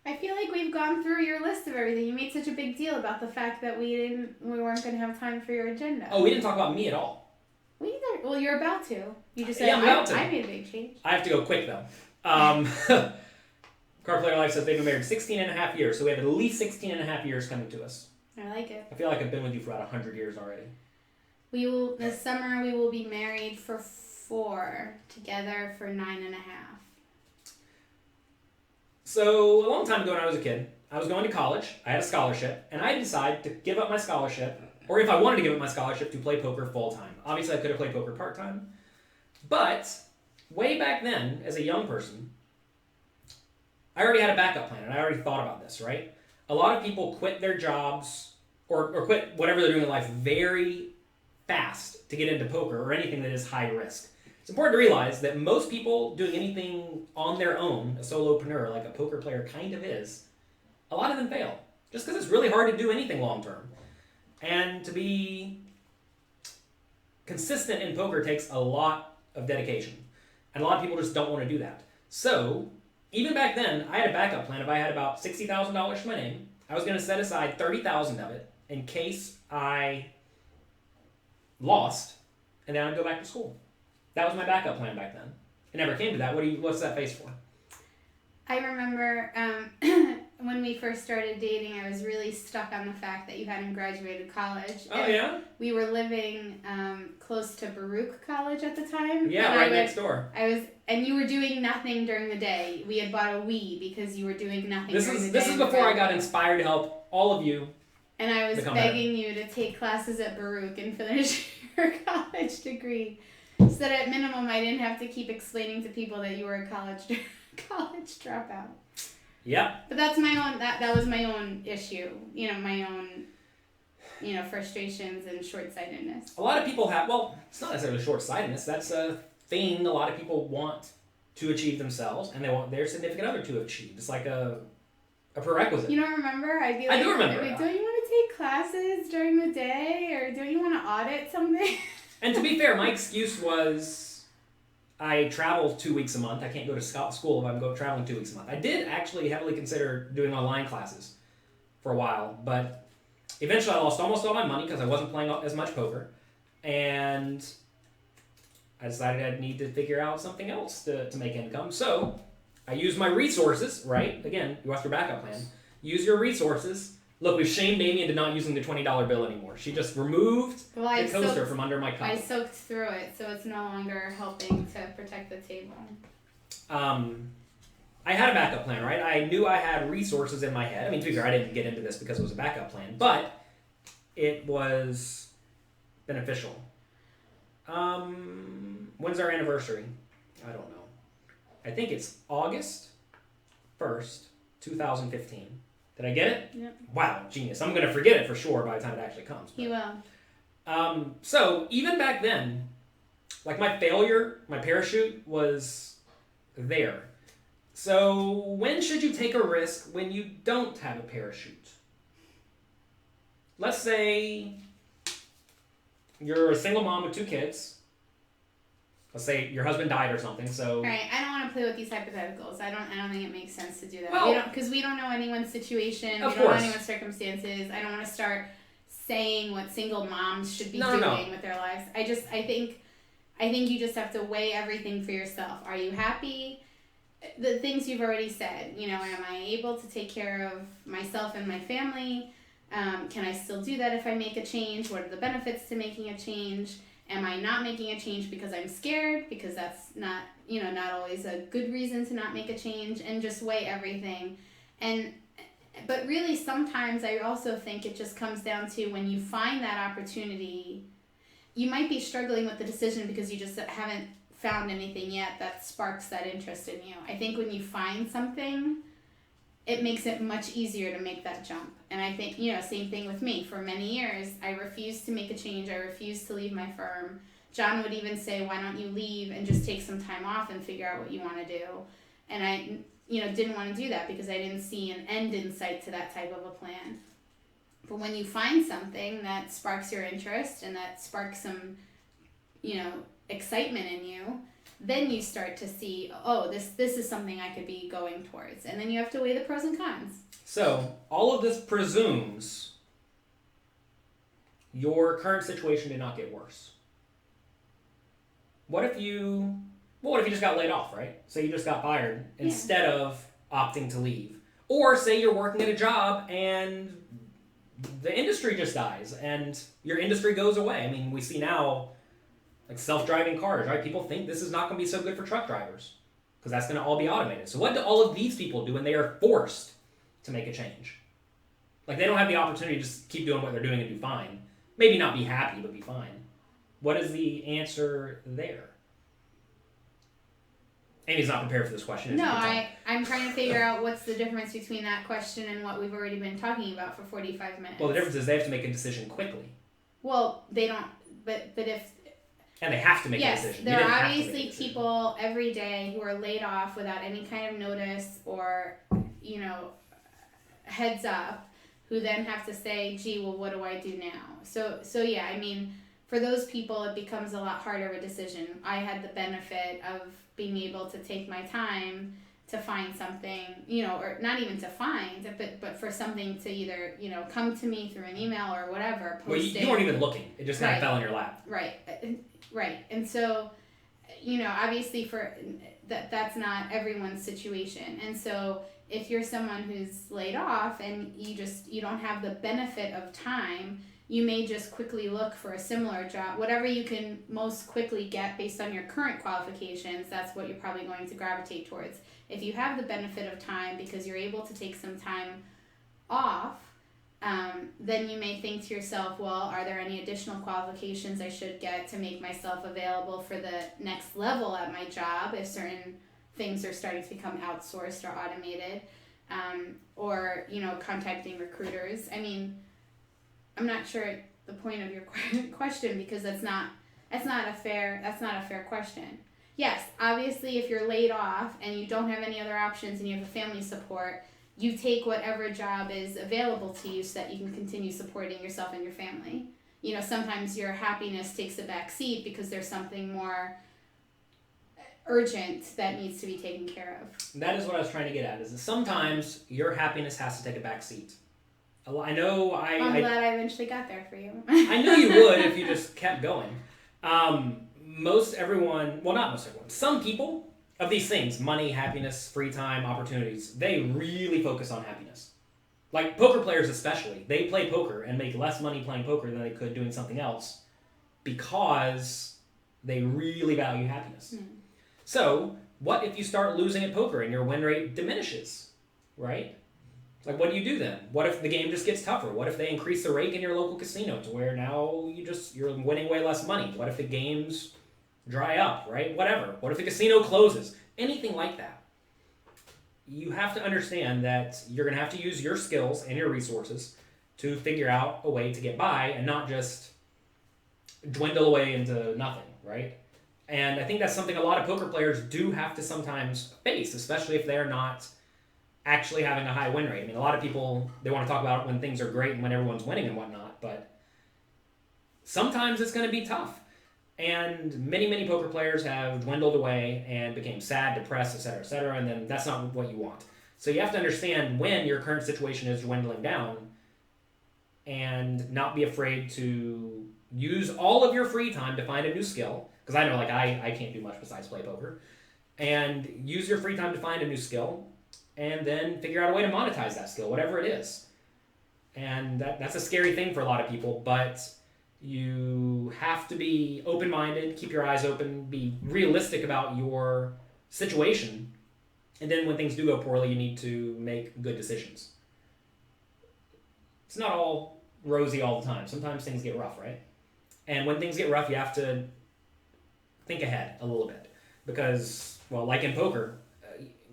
I feel like we've gone through your list of everything. You made such a big deal about the fact that we weren't going to have time for your agenda. Oh, we didn't talk about me at all. Well, you're about to. You just said, I'm about to. I made a big change. I have to go quick, though. Card Player Life says they've been married 16 and a half years, so we have at least 16 and a half years coming to us. I like it. I feel like I've been with you for about 100 years already. This summer we will be married for 4, together for 9.5. So, a long time ago when I was a kid, I was going to college. I had a scholarship, and I decided to give up my scholarship, or if I wanted to give up my scholarship, to play poker full time. Obviously, I could have played poker part time, but way back then, as a young person, I already had a backup plan, and I already thought about this, right? A lot of people quit their jobs or quit whatever they're doing in life very fast to get into poker or anything that is high risk. It's important to realize that most people doing anything on their own, a solopreneur like a poker player kind of is, a lot of them fail. Just because it's really hard to do anything long term. And to be consistent in poker takes a lot of dedication. And a lot of people just don't want to do that. So, even back then, I had a backup plan. If I had about $60,000 to my name, I was going to set aside $30,000 of it in case I lost, and then I'd go back to school. That was my backup plan back then. It never came to that. What's that face for? I remember when we first started dating, I was really stuck on the fact that you hadn't graduated college. Oh, yeah? We were living close to Baruch College at the time. Yeah, right next door. And you were doing nothing during the day. We had bought a Wii because you were doing nothing during the day. This is before I got inspired to help all of you. And I was begging you to take classes at Baruch and finish your college degree, so that at minimum I didn't have to keep explaining to people that you were a college dropout. Yep. But that's my own. That was my own issue. My own. Frustrations and short-sightedness. A lot of people have. Well, it's not necessarily short-sightedness. That's a thing a lot of people want to achieve themselves, and they want their significant other to achieve. It's like a prerequisite. You don't remember? I'd be like, I do remember. Don't you want to take classes during the day, or don't you want to audit something? And to be fair, my excuse was I travel 2 weeks a month. I can't go to school if I'm traveling 2 weeks a month. I did actually heavily consider doing online classes for a while, but eventually I lost almost all my money because I wasn't playing as much poker, and I decided I'd need to figure out something else to make income. So I used my resources, right? Again, you asked your backup plan. Use your resources. Look, we've shamed Amie into not using the $20 bill anymore. She just removed the coaster from under my cup. I soaked through it, so it's no longer helping to protect the table. I had a backup plan, right? I knew I had resources in my head. I mean, to be fair, I didn't get into this because it was a backup plan, but it was beneficial. When's our anniversary? I don't know. I think it's August 1st, 2015. Did I get it? Yep. Wow, genius. I'm going to forget it for sure by the time it actually comes. He will. So, even back then, like my parachute was there. So, when should you take a risk when you don't have a parachute? Let's say you're a single mom with 2 kids. Let's say your husband died or something. So, all right, I don't want to play with these hypotheticals. I don't think it makes sense to do that. Well, because we don't know anyone's situation. Of we don't know course. anyone's circumstances. I don't want to start saying what single moms should be No. doing with their lives. I think you just have to weigh everything for yourself. Are you happy? The things you've already said. Am I able to take care of myself and my family? Can I still do that if I make a change? What are the benefits to making a change? Am I not making a change because I'm scared? Because that's not always a good reason to not make a change, and just weigh everything. But really sometimes I also think it just comes down to when you find that opportunity, you might be struggling with the decision because you just haven't found anything yet that sparks that interest in you. I think when you find something, it makes it much easier to make that jump. And I think, same thing with me. For many years, I refused to make a change. I refused to leave my firm. John would even say, why don't you leave and just take some time off and figure out what you want to do? And I, didn't want to do that because I didn't see an end in sight to that type of a plan. But when you find something that sparks your interest and that sparks some, excitement in you, then you start to see, this is something I could be going towards. And then you have to weigh the pros and cons. So, all of this presumes your current situation did not get worse. What if you just got laid off, right? Say you just got fired instead of opting to leave. Or say you're working at a job and the industry just dies and your industry goes away. I mean, we see now like self-driving cars, right? People think this is not going to be so good for truck drivers because that's going to all be automated. So what do all of these people do when they are forced to make a change. Like, they don't have the opportunity to just keep doing what they're doing and do fine. Maybe not be happy, but be fine. What is the answer there? Amy's not prepared for this question. No, I'm trying to figure out what's the difference between that question and what we've already been talking about for 45 minutes. Well, the difference is they have to make a decision quickly. Well, they don't, but if... And they have to make a decision. Yes, there are obviously people every day who are laid off without any kind of notice or, heads up, who then have to say, gee, well, what do I do now? So yeah, I mean, for those people, it becomes a lot harder of a decision. I had the benefit of being able to take my time to find something, or not even to find, but for something to either, come to me through an email or whatever. Well, you weren't even looking. It just kind of fell in your lap. Right. And so, obviously that's not everyone's situation. And so if you're someone who's laid off and you don't have the benefit of time, you may just quickly look for a similar job. Whatever you can most quickly get based on your current qualifications, that's what you're probably going to gravitate towards. If you have the benefit of time because you're able to take some time off, then you may think to yourself, well, are there any additional qualifications I should get to make myself available for the next level at my job if certain things are starting to become outsourced or automated, or, contacting recruiters. I mean, I'm not sure the point of your question because that's not a fair question. Yes, obviously if you're laid off and you don't have any other options and you have a family support, you take whatever job is available to you so that you can continue supporting yourself and your family. Sometimes your happiness takes a back seat because there's something more urgent that needs to be taken care of. That is what I was trying to get at, is that sometimes your happiness has to take a back seat. I know I'm glad I eventually got there for you. I knew you would if you just kept going. Some people of these things, money, happiness, free time, opportunities, they really focus on happiness. Like poker players especially. They play poker and make less money playing poker than they could doing something else because they really value happiness. Mm. So, what if you start losing at poker and your win rate diminishes, right? Like, what do you do then? What if the game just gets tougher? What if they increase the rake in your local casino to where now you're winning way less money? What if the games dry up, right? Whatever. What if the casino closes? Anything like that. You have to understand that you're going to have to use your skills and your resources to figure out a way to get by and not just dwindle away into nothing, right? And I think that's something a lot of poker players do have to sometimes face, especially if they're not actually having a high win rate. I mean, a lot of people, they want to talk about when things are great and when everyone's winning and whatnot, but sometimes it's going to be tough. And many, many poker players have dwindled away and became sad, depressed, etc., and then that's not what you want. So you have to understand when your current situation is dwindling down and not be afraid to use all of your free time to find a new skill. Because I know, I can't do much besides play poker. And use your free time to find a new skill and then figure out a way to monetize that skill, whatever it is. And that's a scary thing for a lot of people, but you have to be open-minded, keep your eyes open, be realistic about your situation, and then when things do go poorly, you need to make good decisions. It's not all rosy all the time. Sometimes things get rough, right? And when things get rough, you have to think ahead a little bit. Because, well, like in poker,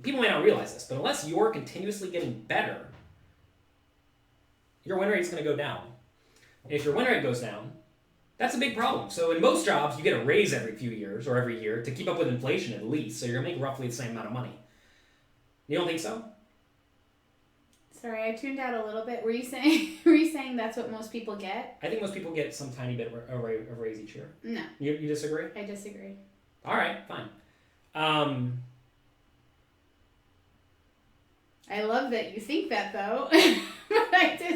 people may not realize this, but unless you're continuously getting better, your win rate's going to go down. And if your win rate goes down, that's a big problem. So in most jobs, you get a raise every few years or every year to keep up with inflation at least. So you're going to make roughly the same amount of money. You don't think so? Sorry, I tuned out a little bit. Were you saying that's what most people get? I think most people get some tiny bit of a raise each year. No. You disagree? I disagree. All right, fine. I love that you think that, though.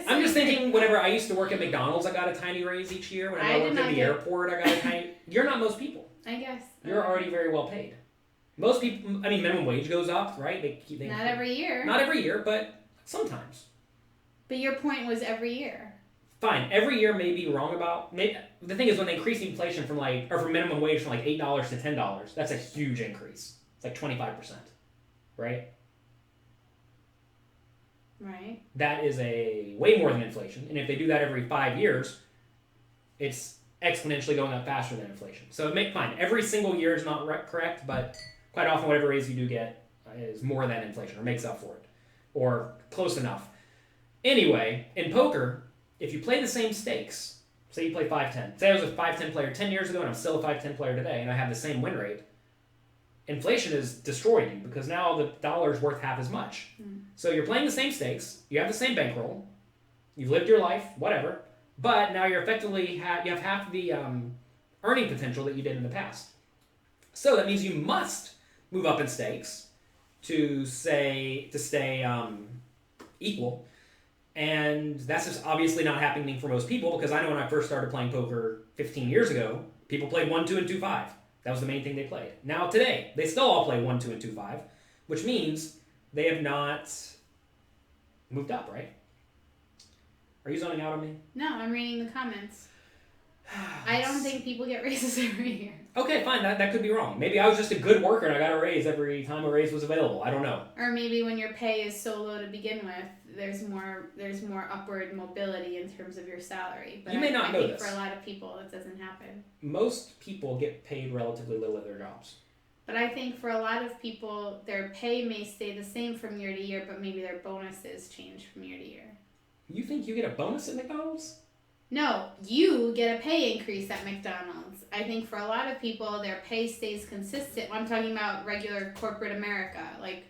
I'm just thinking, whenever I used to work at McDonald's, I got a tiny raise each year. Whenever I worked at the airport, I got a tiny... You're not most people. I guess. You're already very well paid. Most people... I mean, minimum wage goes up, right? They not every year. Not every year, but sometimes. But your point was every year. Fine. Every year may be wrong about... the thing is, when they increase the inflation from minimum wage from $8 to $10, that's a huge increase. It's 25%, right? Right. That is a way more than inflation. And if they do that every 5 years, it's exponentially going up faster than inflation. So fine. Every single year is not correct, but quite often whatever raise you do get is more than inflation or makes up for it or close enough. Anyway, in poker, if you play the same stakes, say you play 5-10. Say I was a 5-10 player 10 years ago and I'm still a 5-10 player today and I have the same win rate. Inflation has destroyed you because now the dollar's worth half as much. So you're playing the same stakes, you have the same bankroll, you've lived your life, whatever, but now you're effectively, you have half the earning potential that you did in the past. So that means you must move up in stakes to stay equal. And that's just obviously not happening for most people because I know when I first started playing poker 15 years ago, people played 1-2 and 2-5. That was the main thing they played. Now today, they still all play 1-2 and 2-5, which means they have not moved up, right? Are you zoning out on me? No, I'm reading the comments. I don't think people get raises every year. Okay, fine. That could be wrong. Maybe I was just a good worker and I got a raise every time a raise was available. I don't know. Or maybe when your pay is so low to begin with, there's more upward mobility in terms of your salary. But You may not know I think this. for a lot of people, it doesn't happen. Most people get paid relatively little at their jobs. But I think for a lot of people, their pay may stay the same from year to year, but maybe their bonuses change from year to year. You think you get a bonus at McDonald's? No, you get a pay increase at McDonald's. I think for a lot of people, their pay stays consistent. I'm talking about regular corporate America, like,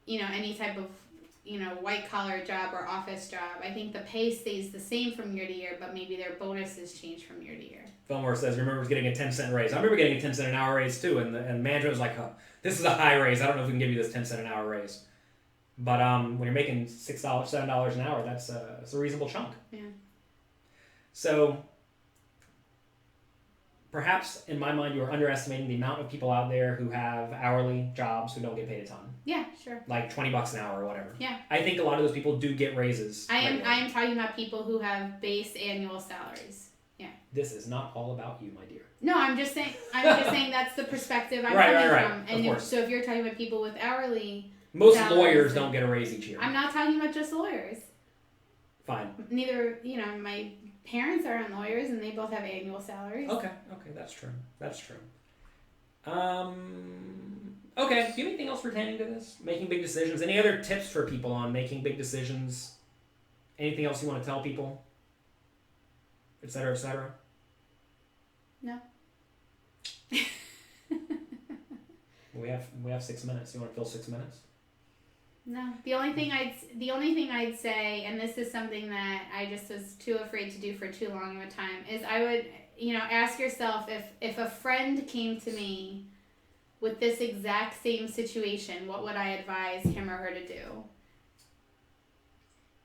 any type of, white collar job or office job. I think the pay stays the same from year to year, but maybe their bonuses change from year to year. Fillmore says, remembers getting a 10-cent raise. I remember getting a 10-cent an hour raise too, and management was like, oh, this is a high raise. I don't know if we can give you this 10-cent an hour raise. But when you're making $6, $7 an hour, that's a reasonable chunk. Yeah. So perhaps in my mind, you are underestimating the amount of people out there who have hourly jobs who don't get paid a ton. Yeah, sure. Like $20 an hour or whatever. Yeah. I think a lot of those people do get raises. I am talking about people who have base annual salaries. Yeah. This is not all about you, my dear. No, I'm just saying that's the perspective I'm coming from. And of course. So if you're talking about people with hourly Most salaries, lawyers don't get a raise each year. I'm not talking about just lawyers. Fine. Neither, my parents aren't lawyers and they both have annual salaries. Okay, that's true. Okay, do you have anything else pertaining to this? Making big decisions? Any other tips for people on making big decisions? Anything else you want to tell people? Et cetera, et cetera? No. We have 6 minutes. You want to fill 6 minutes? No. The only thing I'd say, and this is something that I just was too afraid to do for too long of a time, is I would, ask yourself if a friend came to me with this exact same situation, what would I advise him or her to do?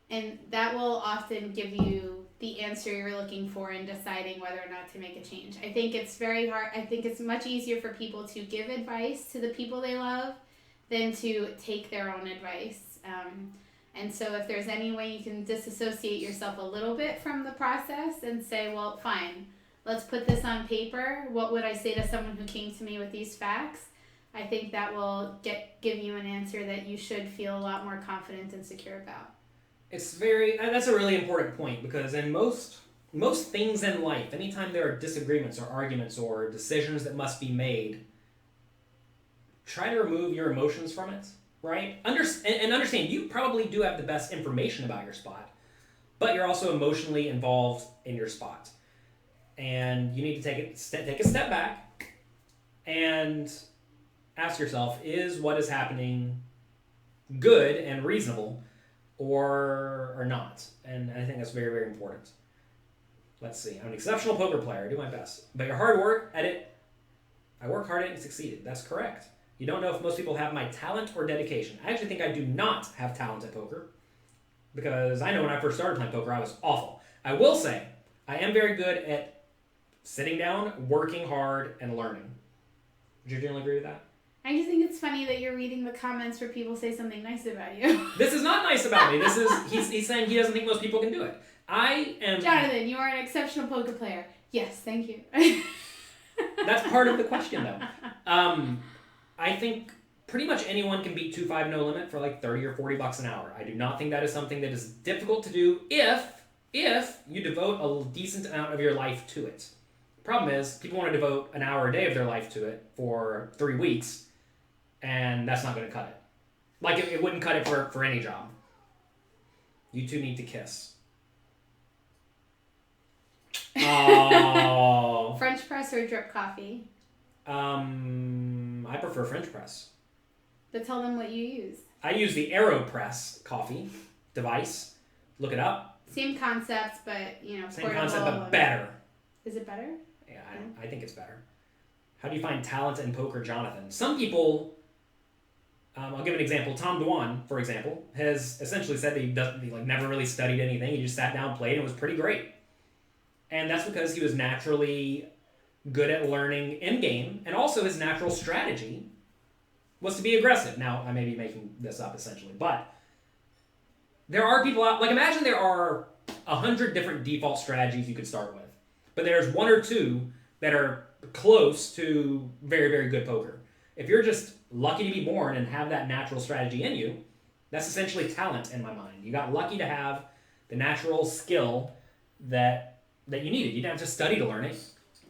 And that will often give you the answer you're looking for in deciding whether or not to make a change. I think it's very hard. I think it's much easier for people to give advice to the people they love than to take their own advice. And so if there's any way you can disassociate yourself a little bit from the process and say, well, fine, let's put this on paper. What would I say to someone who came to me with these facts? I think that will give you an answer that you should feel a lot more confident and secure about. That's a really important point because in most things in life, anytime there are disagreements or arguments or decisions that must be made, try to remove your emotions from it, right? And understand, you probably do have the best information about your spot, but you're also emotionally involved in your spot. And you need to take a step back and ask yourself, is what is happening good and reasonable or not? And I think that's very, very important. Let's see. I'm an exceptional poker player. I do my best. But your hard work at it, I work hard at it and succeeded. That's correct. You don't know if most people have my talent or dedication. I actually think I do not have talent at poker because I know when I first started playing poker, I was awful. I will say I am very good at sitting down, working hard, and learning. Would you generally agree with that? I just think it's funny that you're reading the comments where people say something nice about you. This is not nice about me. This is he's saying he doesn't think most people can do it. I am... Jonathan, you are an exceptional poker player. Yes, thank you. That's part of the question, though. I think pretty much anyone can beat 2-5 no limit for like 30 or 40 bucks an hour. I do not think that is something that is difficult to do if you devote a decent amount of your life to it. Problem is, people want to devote an hour a day of their life to it for 3 weeks, and that's not going to cut it. Like, it wouldn't cut it for any job. You two need to kiss. Oh. French press or drip coffee? I prefer French press. But tell them what you use. I use the AeroPress coffee device. Look it up. Same concept, but, you know, Same concept, but better. Is it better? Yeah, I think it's better. How do you find talent in poker, Jonathan? Some people, I'll give an example. Tom Dwan, for example, has essentially said that he never really studied anything. He just sat down, played, and was pretty great. And that's because he was naturally good at learning in-game, and also his natural strategy was to be aggressive. Now, I may be making this up, essentially, but there are people out, like imagine there are 100 different default strategies you could start with, but there's 1 or 2 that are close to very, very good poker. If you're just lucky to be born and have that natural strategy in you, that's essentially talent in my mind. You got lucky to have the natural skill that you needed. You didn't have to study to learn it.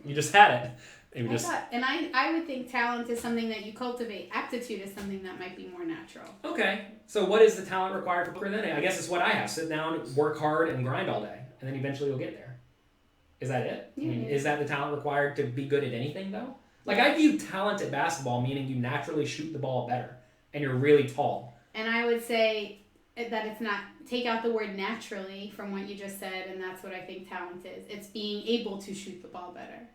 You just had it. I would think talent is something that you cultivate. Aptitude is something that might be more natural. Okay. So what is the talent required for poker then? I guess it's what I have. Sit down, work hard, and grind all day. And then eventually you'll get there. Is that it? Yeah. I mean, is that the talent required to be good at anything, though? Like, I view talent at basketball meaning you naturally shoot the ball better. And you're really tall. And I would say that it's not, take out the word naturally from what you just said, and that's what I think talent is. It's being able to shoot the ball better.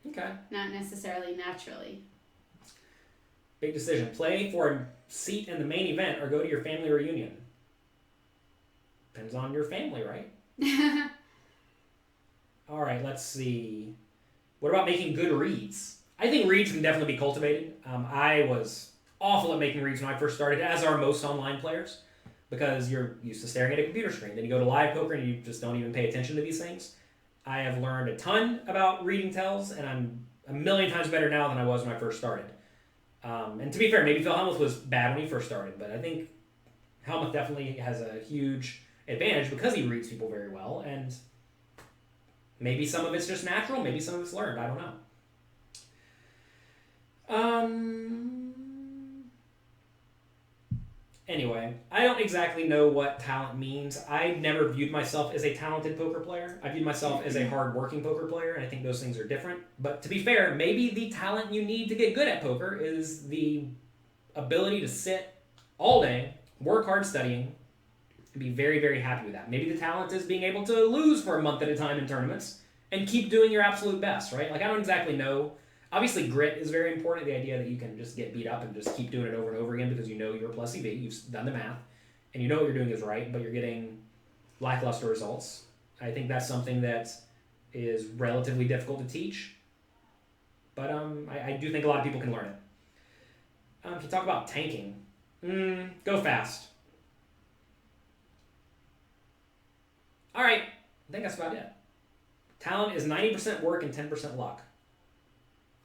Okay. Not necessarily naturally. Big decision. Play for a seat in the main event or go to your family reunion. Depends on your family, right? All right, let's see. What about making good reads? I think reads can definitely be cultivated. I was awful at making reads when I first started, as are most online players, because you're used to staring at a computer screen. Then you go to live poker and you just don't even pay attention to these things. I have learned a ton about reading tells, and I'm a million times better now than I was when I first started. And to be fair, maybe Phil Hellmuth was bad when he first started, but I think Hellmuth definitely has a huge advantage because he reads people very well, and maybe some of it's just natural, maybe some of it's learned. I don't know. Anyway, I don't exactly know what talent means. I never viewed myself as a talented poker player. I viewed myself as a hard-working poker player, and I think those things are different. But to be fair, maybe the talent you need to get good at poker is the ability to sit all day, work hard studying, and be very, very happy with that. Maybe the talent is being able to lose for a month at a time in tournaments and keep doing your absolute best, right? Like, I don't exactly know. Obviously, grit is very important, the idea that you can just get beat up and just keep doing it over and over again because you know you're plus EV, you've done the math, and you know what you're doing is right, but you're getting lackluster results. I think that's something that is relatively difficult to teach, but I do think a lot of people can learn it. If you talk about tanking, go fast. All right, I think that's about it. Talent is 90% work and 10% luck.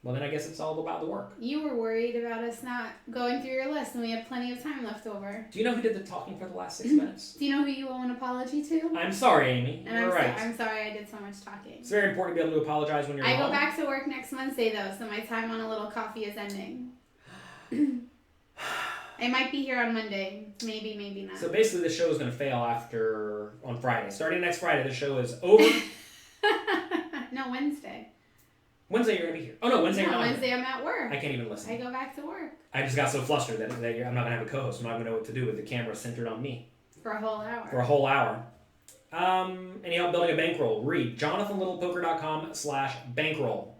Well, then I guess it's all about the work. You were worried about us not going through your list, and we have plenty of time left over. Do you know who did the talking for the last 6 minutes? Do you know who you owe an apology to? I'm sorry, Amy. And You're right. I'm sorry I did so much talking. It's very important to be able to apologize when you're wrong. I go back to work next Wednesday, though, so my time on a little coffee is ending. I might be here on Monday. Maybe, maybe not. So basically, the show is going to fail on Friday. Starting next Friday, the show is over. No, Wednesday. Wednesday, you're going to be here. Oh, no, Wednesday, you're not. Wednesday, I'm at work. I can't even listen. I go back to work. I just got so flustered that I'm not going to have a co-host. I'm not going to know what to do with the camera centered on me. For a whole hour. For a whole hour. Any help building a bankroll? Read jonathanlittlepoker.com/bankroll.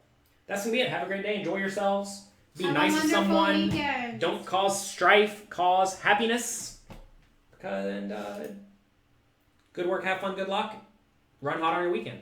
That's going to be it. Have a great day. Enjoy yourselves. Be nice to someone. Weekend. Don't cause strife. Cause happiness. And good work. Have fun. Good luck. Run hot on your weekend.